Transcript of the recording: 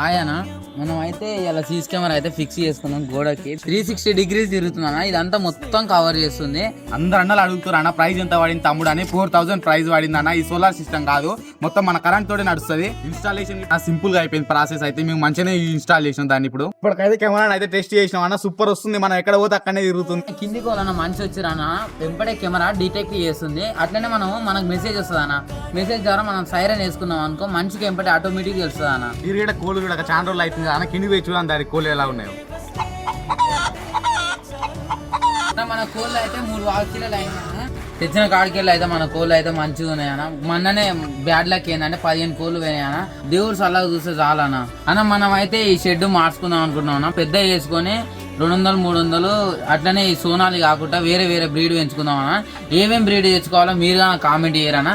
ఆయన మనం అయితే ఇలా సీసీ కెమెరా అయితే ఫిక్స్ చేసుకున్నాం గోడకి 360 డిగ్రీస్ తిరుగుతున్నా ఇదంతా మొత్తం కవర్ చేస్తుంది. అందరు అన్నలు అడుగుతారు అన్న ప్రైస్ ఎంత పడింది తమ్ముడు అని. 4000 ప్రైస్ పడింది అన్న. ఈ సోలార్ సిస్టమ్ కాదు, మొత్తం మన కరెంట్ తోటే నడుస్తుంది. ఇన్స్టాలేషన్ సింపుల్ గా అయిపోయింది ప్రాసెస్ అయితే. మేము మంచిగానే ఇన్స్టాల్ చేసినాం దాన్ని. ఇప్పటికైతే కెమెరా అయితే టెస్ట్ చేసినాం అన్న, సూపర్ వస్తుంది. మనం ఎక్కడ పోతే అక్కడనే తిరుగుతుంది. కిందికి వాళ్ళ మంచి వచ్చిరన్న వెంపడే కెమెరా డిటెక్ట్ చేస్తుంది. అట్లనే మనకు మెసేజ్ వస్తుంది అన్న. మెసేజ్ ద్వారా మనం సైరన్ వేసుకున్నాం అనుకో మంచిగా వెంపడే ఆటోమేటిక్ తెలుస్తుంది అన్న. ఈ కోళ్ళు కూడా చాలా రోజులు అవుతుంది అన్న, కింది పోయి చూడండి దాని కోళ్ళు ఎలా ఉన్నాయో. మన కోళ్ళు అయితే 3 వాకిలు అయినా తెచ్చిన కాడికెళ్ళి అయితే మన కోళ్ళు అయితే మంచిగా ఉన్నాయన్న. మొన్ననే బ్యాడ్ లక్ ఏంటంటే 15 కోళ్ళు పోయినాయన్న. దేవుడు సల్లగా చూస్తే చాలన్న. అన్న మనం అయితే ఈ షెడ్ మార్చుకుందాం అనుకుంటున్నాం అన్న. పెద్ద వేసుకొని 200-300 అట్లనే ఈ సోనాలి కాకుండా వేరే వేరే బ్రీడ్ పెంచుకుందాం అన్న. ఏమేం బ్రీడ్ తెచ్చుకోవాలో మీరు కామెంట్ చేయరన్నా.